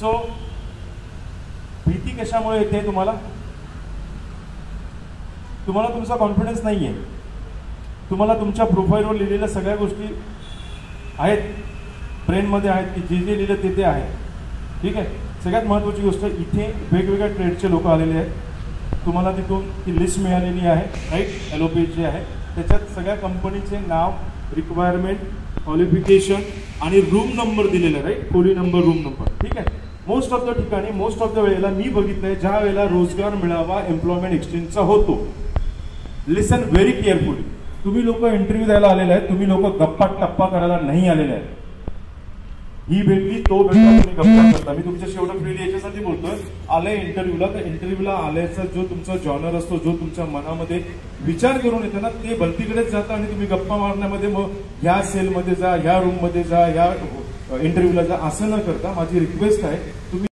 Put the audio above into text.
So भीती कशामुळे येते? तुम्हाला तुमचा कॉन्फिडन्स नाहीये, तुम्हाला तुमच्या प्रोफाईलवर लिहिलेल्या सगळ्या गोष्टी आहेत, ब्रेनमध्ये आहेत की जे जे लिहिलं ते आहे. ठीक आहे. सगळ्यात महत्त्वाची गोष्ट, इथे वेगवेगळ्या ट्रेडचे लोक आलेले आहेत. तुम्हाला तिथून ती लिस्ट मिळालेली आहे, राईट. LOP जे आहे त्याच्यात सगळ्या कंपनीचे नाव, रिक्वायरमेंट, क्वालिफिकेशन आणि रूम नंबर दिलेला आहे, राईट. खोली नंबर, रूम नंबर. ठीक आहे. मोस्ट ऑफ द ठिकाणी, मोस्ट ऑफ द वेळेला मी बघितलंय, ज्या वेळेला रोजगार मेळावा एम्प्लॉयमेंट एक्सचेंजचा होतो, लिसन व्हेरी केअरफुली. तुम्ही लोक इंटरव्ह्यू द्यायला आलेले आहेत, तुम्ही लोक गप्पा टप्पा करायला नाही आलेले आहेत. ही भेटली तो भेटला, तुम्ही गप्पा करता. मी तुमच्याशी एवढं फ्रीली याच्यासाठी बोलतोय, आलंय इंटरव्ह्यूला, तर इंटरव्ह्यूला आल्याचा जो तुमचा जॉनर असतो, जो तुमच्या मनामध्ये विचार करून येतो ना, ते भलतीकडेच जातं आणि तुम्ही गप्पा मारण्यामध्ये मग ह्या सेलमध्ये जा, ह्या रूममध्ये जा, ह्या इंटरव्ह्यूला जा, असं न करता माझी रिक्वेस्ट आहे, तुम्ही